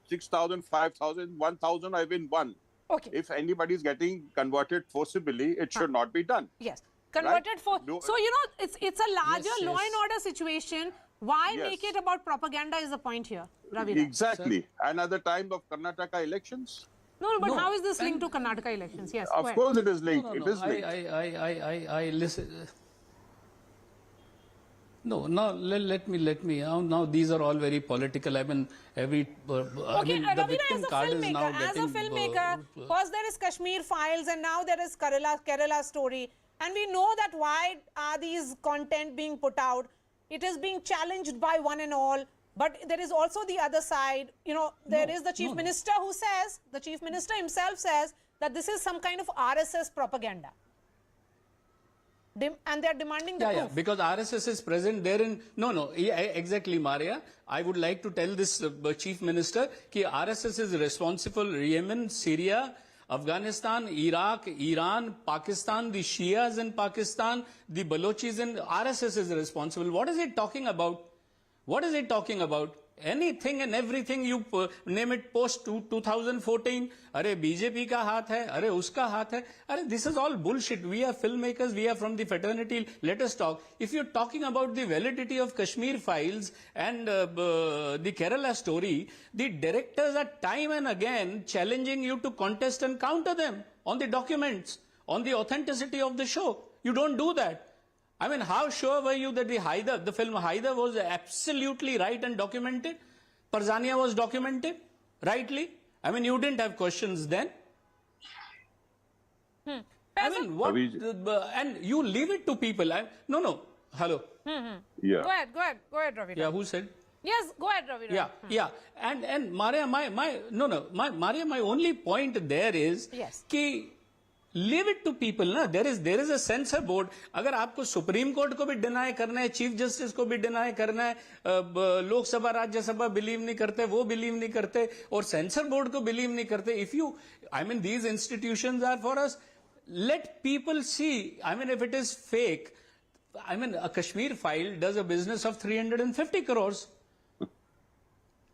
6,000, 5,000, 1,000, I win one. Okay. If anybody is getting converted forcibly, it should not be done. Yes. Converted for... So, you know, it's a larger law and order situation. Why make it about propaganda is the point here, Ravi. Exactly. And at the time of Karnataka elections... No, but how is this linked to Karnataka elections? Yes, of course it is linked. It is linked. I listen. No, now let me. Now these are all very political. I mean, the victim card is now getting. As a filmmaker, first there is Kashmir Files, and now there is Kerala story, and we know that why are these content being put out? It is being challenged by one and all. But there is also the other side, you know, there is the Chief Minister who says, the Chief Minister himself says that this is some kind of RSS propaganda. And they're demanding the proof. Yeah, because RSS is present there in... No, exactly, Maria. I would like to tell this Chief Minister that RSS is responsible for Yemen, Syria, Afghanistan, Iraq, Iran, Pakistan, the Shias in Pakistan, the Balochis, and RSS is responsible. What is it talking about? What is it talking about? Anything and everything you name it post 2014. Arey BJP ka haath hai, arey uska haath hai. Arey this is all bullshit. We are filmmakers, we are from the fraternity. Let us talk. If you're talking about the validity of Kashmir Files and the Kerala story, the directors are time and again challenging you to contest and counter them on the documents, on the authenticity of the show. You don't do that. I mean, how sure were you that the film Haider was absolutely right and documented? Parzania was documented rightly? I mean, you didn't have questions then. I mean, what? And you leave it to people. No. Hello. Yeah. Go ahead, Ravi. Yeah, who said? Yes, go ahead, Ravi. Yeah. And Maria, my only point there is कि leave it to people, na. There is a censor board. अगर आपको supreme court को भी deny करना है, chief justice को भी deny करना है, लोकसभा राज्यसभा बिलीव नहीं करते, वो बिलीव नहीं करते, और सेंसर बोर्ड को बिलीव नहीं करते. If you, I mean, these institutions are for us. let people see. I mean, if it is fake, I mean, a Kashmir file does a business of 350 crores.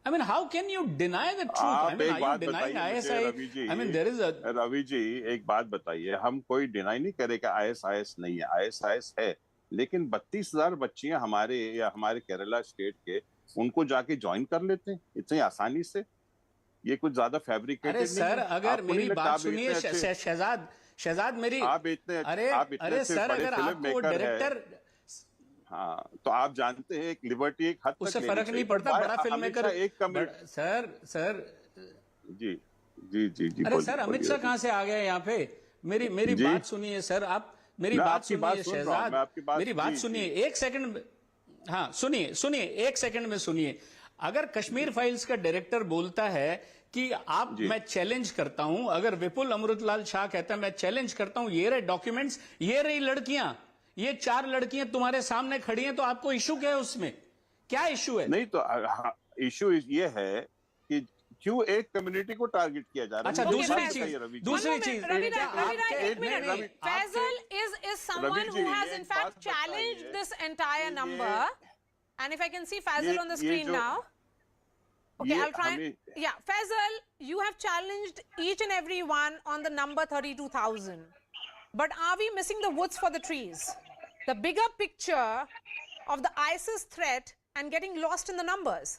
I mean, how can you deny the truth? I mean, are you denying ISI? I mean, there is a... Ravi ji, एक बात बताइए, हम कोई deny नहीं करे कि ISIS नहीं है, ISIS है, लेकिन 32,000 बच्चियां हमारे या हमारे केरला स्टेट के, उनको जाके ज्वाइन कर लेते हैं इतनी आसानी से। ये कुछ ज्यादा फैब्रिकेटेड नहीं है। अरे सर, अगर मेरी बात सुनिए शहजाद, मेरी... आप इतने सर, अगर आपको डायरेक्टर... हाँ, तो आप जानते हैं एक लिबर्टी एक हद तक उससे फर्क नहीं पड़ता, बड़ा फिल्म मेकर सर जी। अरे सर, अमित शाह कहाँ से आ गए यहाँ पे? मेरी बात सुनिए सर, आप मेरी बात सुनिए शहजाद, मेरी बात सुनिए 1 सेकंड। हाँ, सुनिए 1 सेकंड में सुनिए। अगर कश्मीर फाइल्स का डायरेक्टर बोलता है कि मैं चैलेंज करता हूं, अगर विपुल अमृतलाल शाह कहता है मैं चैलेंज करता हूं, ये रहे डॉक्यूमेंट्स, ये रही लड़कियां, ये 4 लड़कियां तुम्हारे सामने खड़ी हैं, तो आपको इशू क्या है उसमें? क्या इशू है? नहीं तो इशू ये है कि क्यों एक कम्युनिटी को टारगेट किया जा रहा है। अच्छा, दूसरी चीज Faisal is someone who has in fact challenged this entire number, and if I can see Faisal on the screen now. Okay, I'll try and, yeah, Faisal, you have challenged each and every one on the number 32,000. But are we missing the woods for the trees? The bigger picture of the ISIS threat and getting lost in the numbers.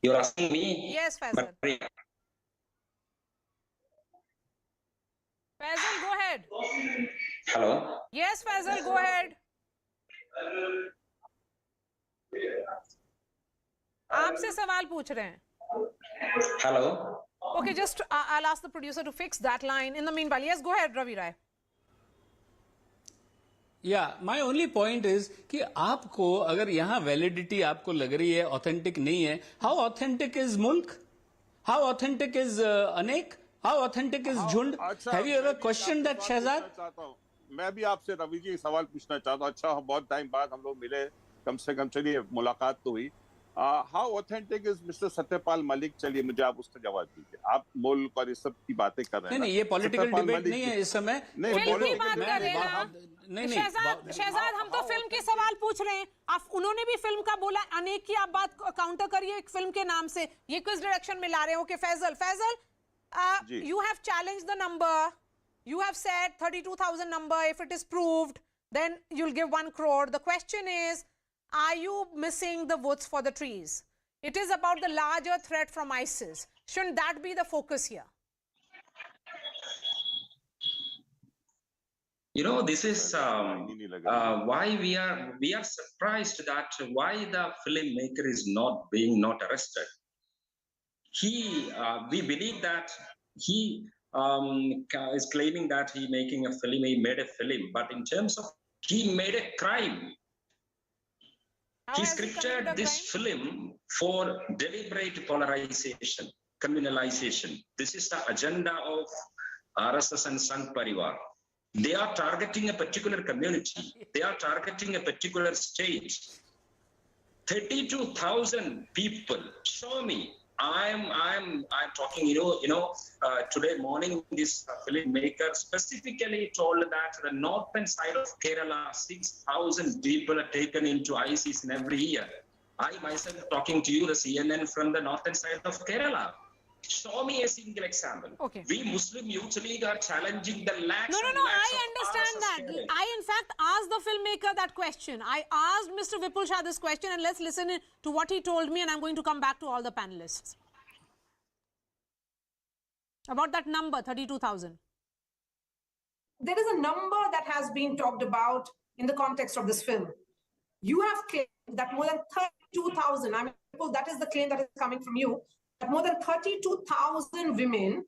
You're asking me? Yes, Faisal. Faisal, go ahead. Hello? Yes, Faisal, go ahead. आपसे सवाल पूछ रहे हैं. Hello? Okay, just I'll ask the producer to fix that line. In the meanwhile, yes, go ahead, Ravi Rai. Yeah, my only point is कि आपको अगर यहाँ validity आपको लग रही है authentic नहीं है, how authentic is मुल्क? How authentic is अनेक? How authentic is झुंड? Have you ever questioned that, Shahzad? मैं भी आपसे रवि जी सवाल पूछना चाहता हूँ। अच्छा, बहुत टाइम बाद हम लोग मिले, कम से कम चलिए मुलाकात तो हुई। How authentic is Mr. Satyapal Malik? चलिए मुझे आप उसका जवाब दीजिए। आप मुल्क और इस सब की बातें कर रहे हैं। नहीं, ये पॉलिटिकल डिबेट नहीं है इस समय। फिल्म की बात कर रहे हैं ना। शहजाद, हम तो फिल्म के सवाल पूछ रहे हैं। आप उन्होंने भी फिल्म का बोला, अनेक की आप बात काउंटर करिए एक फिल्म के नाम से। ये किस डायरेक्शन में ला रहे हो? कि Faizal, you have challenged the number. You have said 32,000 number. If it is proved, then you'll give 1 crore. The question is, are you missing the woods for the trees? It is about the larger threat from ISIS. Shouldn't that be the focus here? You know, this is why we are surprised that why the filmmaker is not arrested. We believe that he is claiming that he made a film, but in terms of he made a crime. He scripted this film for deliberate polarization, criminalization. This is the agenda of RSS and Sangh Parivar. They are targeting a particular community. They are targeting a particular state. 32,000 people. Show me. I'm talking. Today morning this filmmaker specifically told that the northern side of Kerala, 6,000 people are taken into ISIS in every year. I myself talking to you, the CNN from the northern side of Kerala. Show me a single example. Okay. We Muslim Youth League are challenging the lakhs. No. I understand that. I in fact asked the filmmaker that question. I asked Mr. Vipul Shah this question, and let's listen to what he told me, and I'm going to come back to all the panelists. About that number, 32,000. There is a number that has been talked about in the context of this film. You have claimed that more than 32,000, I mean, that is the claim that is coming from you, that more than 32,000 women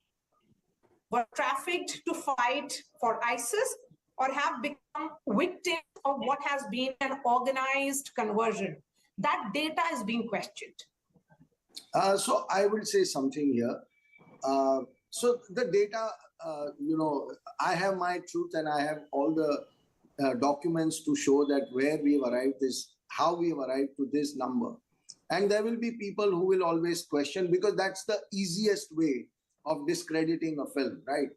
were trafficked to fight for ISIS or have become victims of what has been an organized conversion. That data is being questioned. So I will say something here. So the data, I have my truth and I have all the documents to show that where we have arrived is how we have arrived to this number. And there will be people who will always question, because that's the easiest way of discrediting a film, right?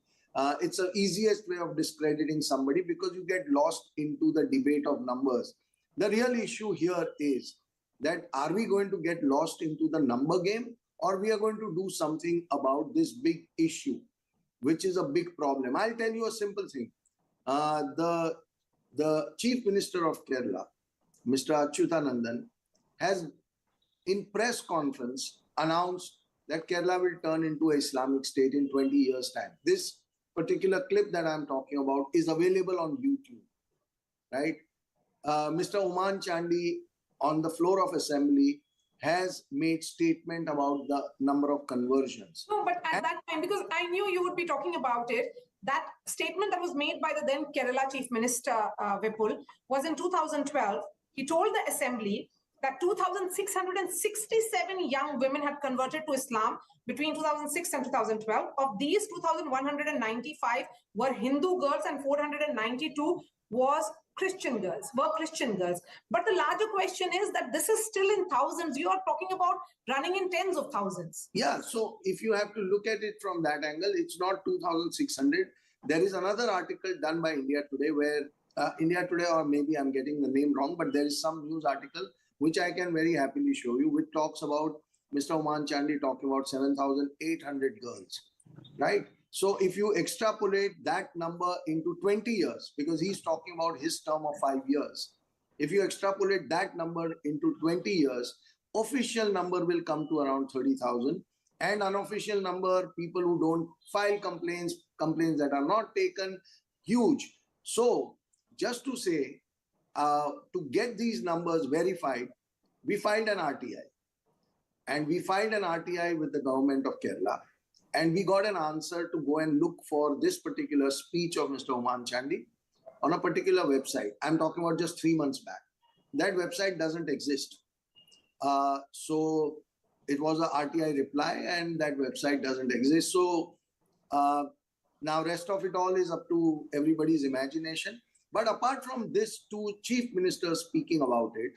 It's the easiest way of discrediting somebody because you get lost into the debate of numbers. The real issue here is that are we going to get lost into the number game, or we are going to do something about this big issue, which is a big problem. I'll tell you a simple thing. The Chief Minister of Kerala, Mr. Achyutanandan, has in press conference announced that Kerala will turn into an Islamic state in 20 years' time. This particular clip that I'm talking about is available on YouTube, right? Mr. Oman Chandi on the floor of assembly has made statement about the number of conversions. No, but at that time, because I knew you would be talking about it, that statement that was made by the then Kerala Chief Minister, Vipul, was in 2012. He told the assembly that 2,667 young women had converted to Islam between 2006 and 2012. Of these, 2,195 were Hindu girls and 492 were Christian girls. But the larger question is that this is still in thousands. You are talking about running in tens of thousands. Yeah, so if you have to look at it from that angle, it's not 2,600. There is another article done by India Today where India Today, or maybe I'm getting the name wrong, but there is some news article which I can very happily show you, which talks about Mr. Oman Chandi talking about 7,800 girls, right? So if you extrapolate that number into 20 years, because he's talking about his term of 5 years, if you extrapolate that number into 20 years, official number will come to around 30,000, and unofficial number, people who don't file complaints that are not taken, huge. So just to say, to get these numbers verified, we filed an RTI. And we filed an RTI with the government of Kerala. And we got an answer to go and look for this particular speech of Mr. Oman Chandi on a particular website. I'm talking about just 3 months back. That website doesn't exist. So it was a RTI reply and that website doesn't exist. So now rest of it all is up to everybody's imagination. But apart from this, two chief ministers speaking about it,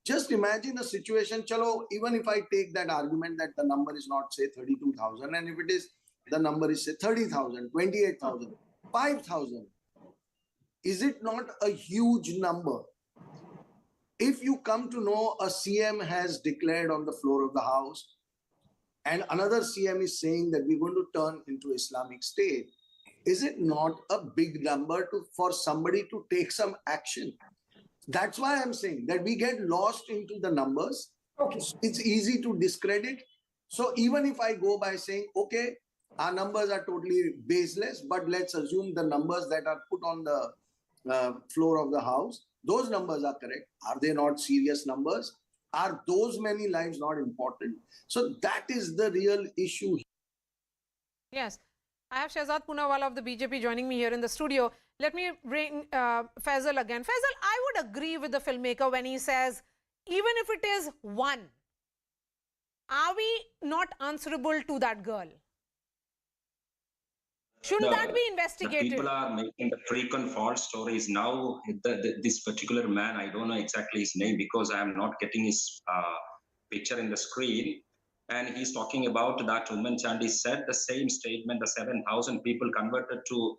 just imagine a situation, chalo, even if I take that argument that the number is not, say, 32,000, and if it is, the number is, say, 30,000, 28,000, 5,000, is it not a huge number? If you come to know a CM has declared on the floor of the House, and another CM is saying that we're going to turn into Islamic State, is it not a big number for somebody to take some action? That's why I'm saying that we get lost into the numbers. Okay. It's easy to discredit. So even if I go by saying, okay, our numbers are totally baseless, but let's assume the numbers that are put on the floor of the House, those numbers are correct. Are they not serious numbers? Are those many lives not important? So that is the real issue. Yes. I have Shehzad Poonawala of the BJP joining me here in the studio. Let me bring Faisal again. Faisal, I would agree with the filmmaker when he says, even if it is one, are we not answerable to that girl? Shouldn't that be investigated? People are making the frequent false stories. Now, this particular man, I don't know exactly his name because I am not getting his picture in the screen. And he's talking about that woman Chandi said the same statement, the 7,000 people converted to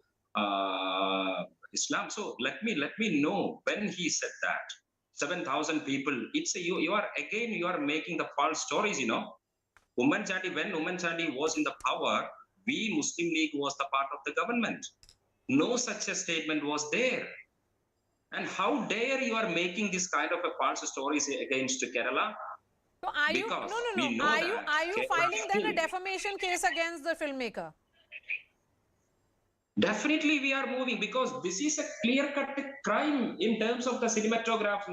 Islam. So let me know when he said that. 7,000 people. It's you are making the false stories, you know. When Woman Chandi was in the power, we Muslim League was the part of the government. No such a statement was there. And how dare you are making this kind of a false stories against Kerala? So are you Are you filing then a defamation case against the filmmaker? Definitely we are moving because this is a clear-cut crime in terms of the Cinematograph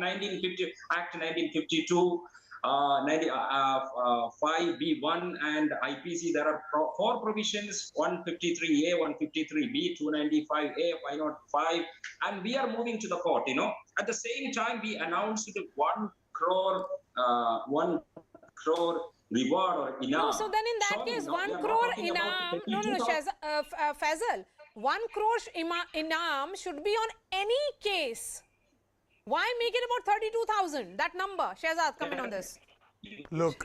Act 1952, 5B1 and IPC. There are 4 provisions, 153A, 153B, 295A, 505, and we are moving to the court, you know. At the same time, we announced 1 crore reward or inam. No, so then in that case, 1 crore inam, Faisal, 1 crore inam should be on any case. Why make it about 32,000? That number, Shehzad, come in on this. Look,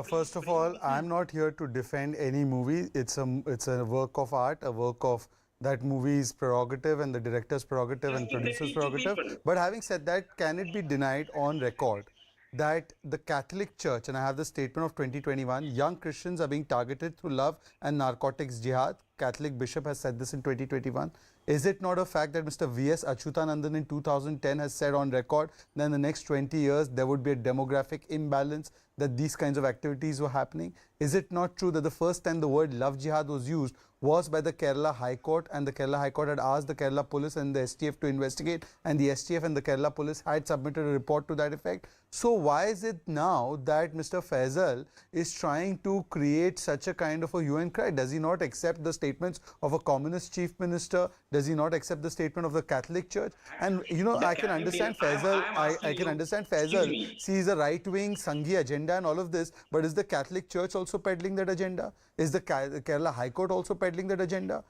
first of all, I'm not here to defend any movie. It's a work of art, a work of that movie's prerogative and the director's prerogative and producer's prerogative. But having said that, can it be denied on record that the Catholic Church, and I have the statement of 2021, young Christians are being targeted through love and narcotics jihad. Catholic bishop has said this in 2021. Is it not a fact that Mr. V.S. Achyutanandan in 2010 has said on record that in the next 20 years there would be a demographic imbalance, that these kinds of activities were happening? Is it not true that the first time the word love jihad was used was by the Kerala High Court, and the Kerala High Court had asked the Kerala police and the STF to investigate, and the STF and the Kerala police had submitted a report to that effect? So why is it now that Mr. Faisal is trying to create such a kind of a hue and cry? Does he not accept the statements of a communist chief minister? Does he not accept the statement of the Catholic Church? And you know, I can understand Faisal, I can understand Faisal sees a right-wing Sanghi agenda and all of this, but is the Catholic Church also peddling that agenda? Is the Kerala High Court also peddling that agenda?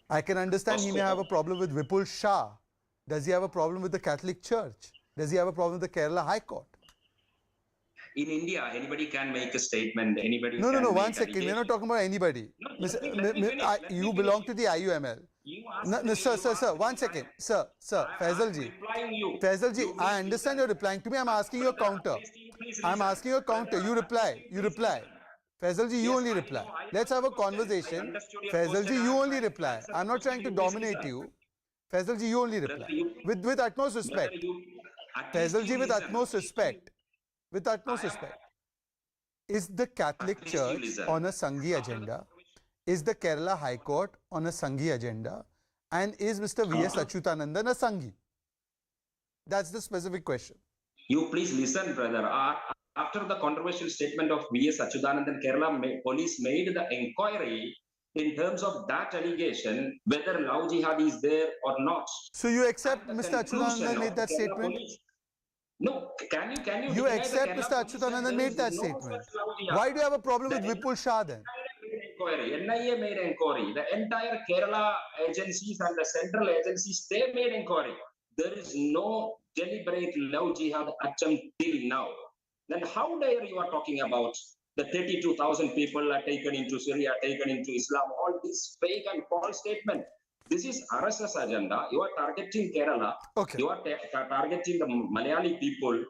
I can understand he may have a problem with Vipul Shah. Does he have a problem with the Catholic Church? Does he have a problem with the Kerala High Court? In India, anybody can make a statement. Anybody. No, one second. We're not talking about anybody. You belong to the IUML. No, sir. 1 second. Sir. Faisal ji, I understand you're replying to me. I'm asking you a counter. You reply. Faisal ji, you only reply. Let's have a conversation. Faisal ji, you only reply. I'm not trying to dominate you. Faisal ji, you only reply. With utmost respect. Faisal ji, with utmost respect. Is the Catholic Church on a Sanghi agenda? Is the Kerala High Court on a Sanghi agenda? And is Mr. V.S. Achyutanandan a Sanghi? That's the specific question. You please listen, brother. After the controversial statement of V.S. Achyutanandan, Kerala police made the inquiry in terms of that allegation, whether love jihad is there or not. So you accept Mr. Achyutanandan made that statement? No, can you? You accept Mr. Achyutanandan made that statement. Why do you have a problem with Vipul Shah then? NIA made inquiry. The entire Kerala agencies and the central agencies, they made inquiry. There is no deliberate love jihad attempt till now. Then how dare you are talking about the 32,000 people are taken into Syria, taken into Islam, all this fake and false statement. This is RSS agenda. You are targeting Kerala. Okay. You are targeting the Malayali people.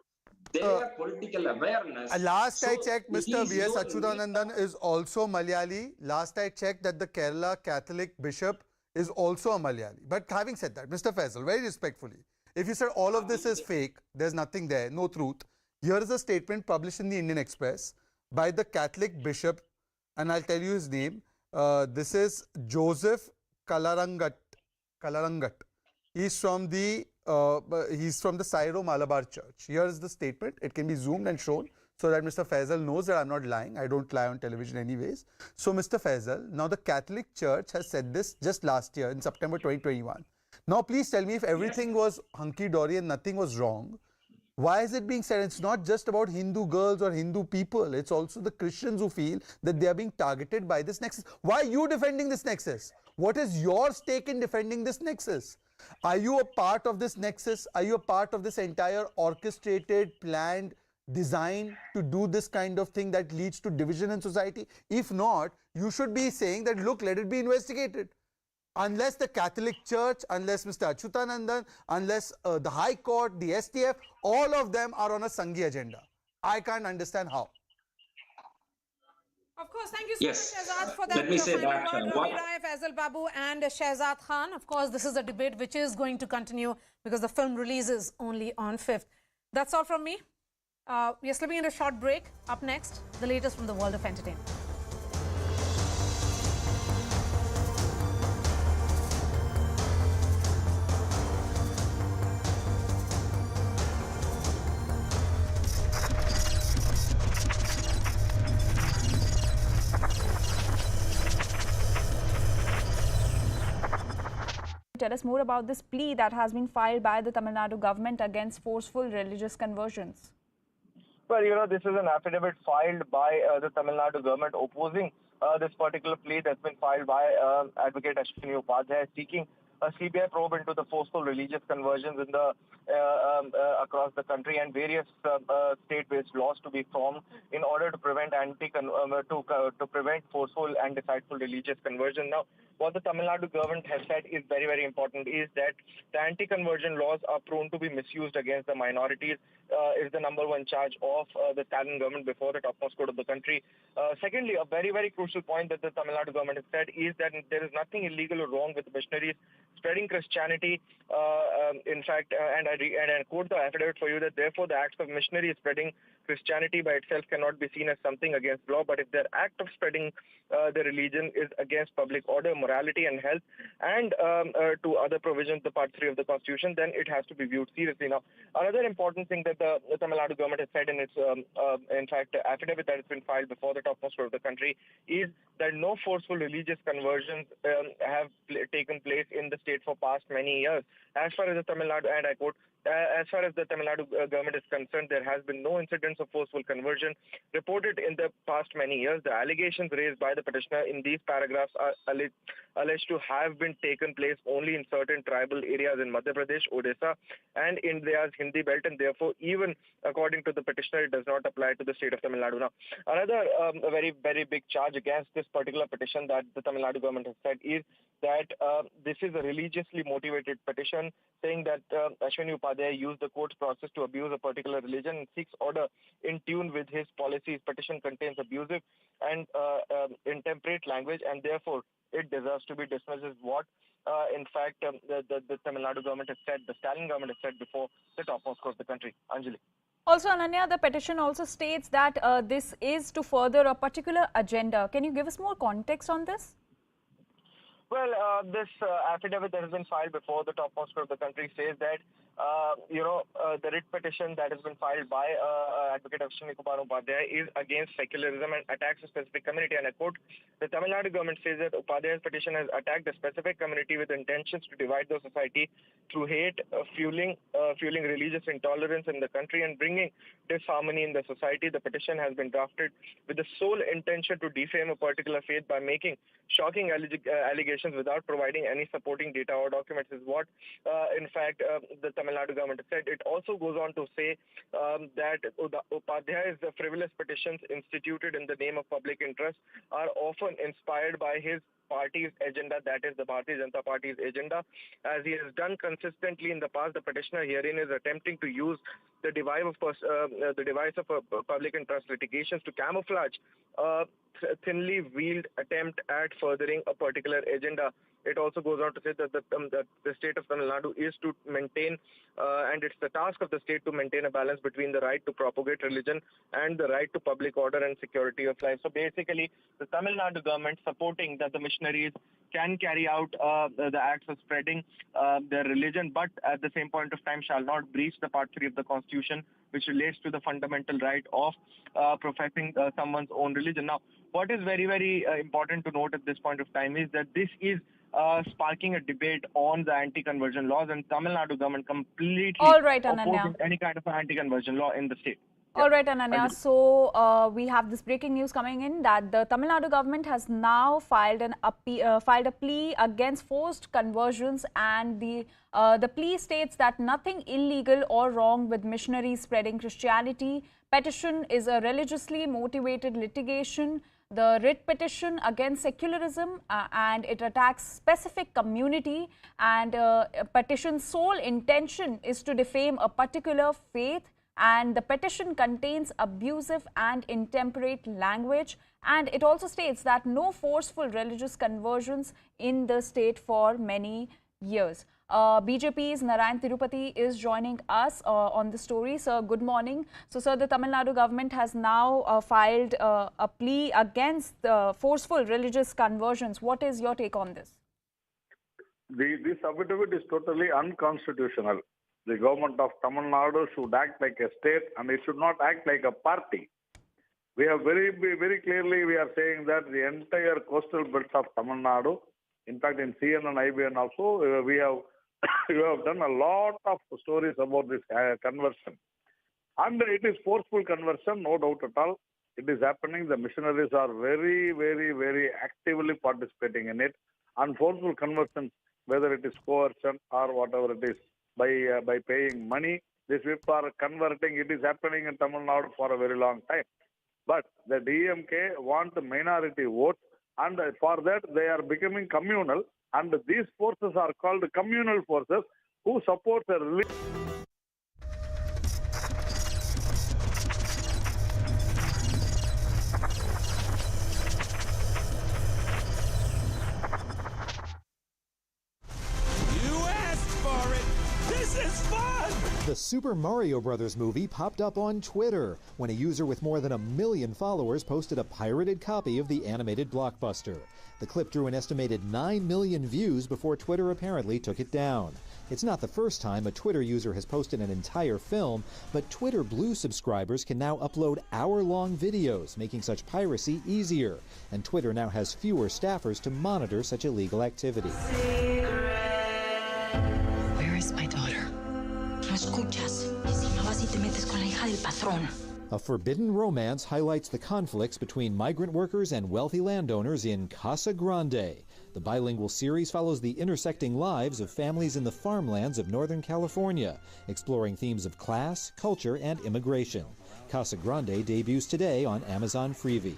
Their political awareness. Last I checked, Mr. V.S. Achyutanandan is also Malayali. Last I checked that the Kerala Catholic Bishop is also a Malayali. But having said that, Mr. Faisal, very respectfully, if you said all of this is fake, there's nothing there, no truth. Here is a statement published in the Indian Express by the Catholic Bishop, and I'll tell you his name. This is Joseph Kalarangat. He's from the Syro Malabar Church. Here is the statement. It can be zoomed and shown so that Mr. Faisal knows that I'm not lying. I don't lie on television anyways. So Mr. Faisal, now the Catholic Church has said this just last year in September 2021. Now please tell me, if everything was hunky-dory and nothing was wrong, why is it being said? It's not just about Hindu girls or Hindu people. It's also the Christians who feel that they are being targeted by this nexus. Why are you defending this nexus? What is your stake in defending this nexus? Are you a part of this nexus? Are you a part of this entire orchestrated, planned design to do this kind of thing that leads to division in society? If not, you should be saying that, look, let it be investigated. Unless the Catholic Church, unless Mr. Achyutanandan, unless the High Court, the STF, all of them are on a Sanghi agenda. I can't understand how. Of course, thank you so much, Shehzad, for that. Let me say that. Ravi Rai, Faisal Babu and Shehzad Khan. Of course, this is a debate which is going to continue because the film releases only on 5th. That's all from me. We are slipping into a short break. Up next, the latest from the world of entertainment. Tell us more about this plea that has been filed by the Tamil Nadu government against forceful religious conversions. Well, this is an affidavit filed by the Tamil Nadu government opposing this particular plea that's been filed by Advocate Ashwini Upadhyay, seeking a CBI probe into the forceful religious conversions in the across the country, and various state-based laws to be formed in order to prevent to prevent forceful and deceitful religious conversion. Now, what the Tamil Nadu government has said is very, very important, is that the anti-conversion laws are prone to be misused against the minorities, is the number one charge of the Stalin government before the topmost court of the country. Secondly, a very, very crucial point that the Tamil Nadu government has said is that there is nothing illegal or wrong with missionaries spreading Christianity. In fact, and I quote the affidavit for you, that therefore the acts of missionaries spreading Christianity by itself cannot be seen as something against law, but if their act of spreading the religion is against public order, morality and health, and to other provisions of the Part 3 of the Constitution, then it has to be viewed seriously. Now, another important thing that the Tamil Nadu government has said in its, in fact, affidavit that has been filed before the topmost court of the country is that no forceful religious conversions have taken place in the state for past many years. As far as the Tamil Nadu, and I quote, as far as the Tamil Nadu government is concerned, there has been no incidents of forceful conversion reported in the past many years. The allegations raised by the petitioner in these paragraphs are alleged to have been taken place only in certain tribal areas in Madhya Pradesh, Odisha, and India's Hindi belt, and therefore, even according to the petitioner, it does not apply to the state of Tamil Nadu. Now, another very, very big charge against this particular petition that the Tamil Nadu government has said is that this is a religiously motivated petition, saying that Ashwini Upadhyay used the court's process to abuse a particular religion and seeks order in tune with his policies. Petition contains abusive and intemperate language, and therefore it deserves to be dismissed, is what in fact the Tamil Nadu government has said, the Stalin government has said before the topmost court of the country. Anjali. Also, Ananya, the petition also states that this is to further a particular agenda. Can you give us more context on this? Well, this affidavit that has been filed before the topmost court of the country says that, the writ petition that has been filed by Advocate Ashwini Upadhyay is against secularism and attacks a specific community. And I quote, the Tamil Nadu government says that Upadhyay's petition has attacked a specific community with intentions to divide the society through hate, fueling religious intolerance in the country and bringing disharmony in the society. The petition has been drafted with the sole intention to defame a particular faith by making shocking allegations without providing any supporting data or documents, is what in fact the Tamil Nadu government said. It also goes on to say that Upadhyay's frivolous petitions instituted in the name of public interest are often inspired by his party's agenda, that is the Bharatiya Janata Party's agenda. As he has done consistently in the past, the petitioner herein is attempting to use the device of public interest litigations to camouflage a thinly veiled attempt at furthering a particular agenda. It also goes on to say that the state of Tamil Nadu is to maintain, and it's the task of the state to maintain a balance between the right to propagate religion and the right to public order and security of life. So basically, the Tamil Nadu government supporting that the missionaries can carry out the acts of spreading their religion, but at the same point of time shall not breach the Part 3 of the Constitution, which relates to the fundamental right of professing someone's own religion. Now, what is very, very important to note at this point of time is that this is sparking a debate on the anti-conversion laws, and Tamil Nadu government completely opposing any kind of anti-conversion law in the state. All right, Ananya. So we have this breaking news coming in that the Tamil Nadu government has now filed a plea against forced conversions, and the plea states that nothing illegal or wrong with missionaries spreading Christianity. Petition is a religiously motivated litigation. The writ petition against secularism and it attacks specific community, and petition's sole intention is to defame a particular faith, and the petition contains abusive and intemperate language, and it also states that no forceful religious conversions in the state for many years. BJP's Narayan Tirupati is joining us on the story. Sir, good morning. So, sir, the Tamil Nadu government has now filed a plea against forceful religious conversions. What is your take on this? This affidavit is totally unconstitutional. The government of Tamil Nadu should act like a state, and it should not act like a party. We have very clearly, we are saying that the entire coastal belts of Tamil Nadu, in fact in CN and IBN also, we have done a lot of stories about this conversion. And it is forceful conversion, no doubt at all. It is happening. The missionaries are very actively participating in it. And forceful conversions whether it is coercion or whatever it is, by paying money. These people are converting. It is happening in Tamil Nadu for a very long time. But the DMK want minority votes, and for that they are becoming communal. And these forces are called communal forces who support the religion. The Super Mario Bros. Movie popped up on Twitter when a user with more than 1 million followers posted a pirated copy of the animated blockbuster. The clip drew an estimated 9 million views before Twitter apparently took it down. It's not the first time a Twitter user has posted an entire film, but Twitter Blue subscribers can now upload hour-long videos, making such piracy easier. And Twitter now has fewer staffers to monitor such illegal activity. Where is my daughter? No escuchas. Y si no vas y te metes con la hija del patrón. A forbidden romance highlights the conflicts between migrant workers and wealthy landowners in Casa Grande. The bilingual series follows the intersecting lives of families in the farmlands of Northern California, exploring themes of class, culture, and immigration. Casa Grande debuts today on Amazon Freevee.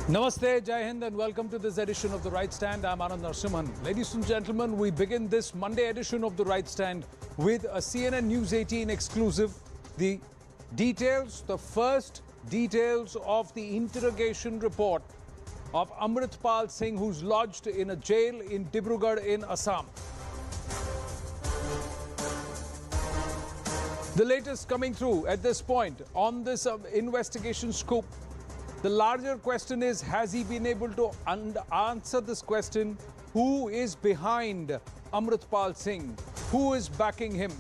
Namaste, Jai Hind, and welcome to this edition of The Right Stand. I'm Anand Narasimhan. Ladies and gentlemen, we begin this Monday edition of The Right Stand with a CNN News 18 exclusive. The details, the first details of the interrogation report of Amritpal Singh, who's lodged in a jail in Dibrugarh in Assam. The latest coming through at this point on this investigation scoop. The larger question is, has he been able to answer this question? Who is behind Amritpal Singh? Who is backing him?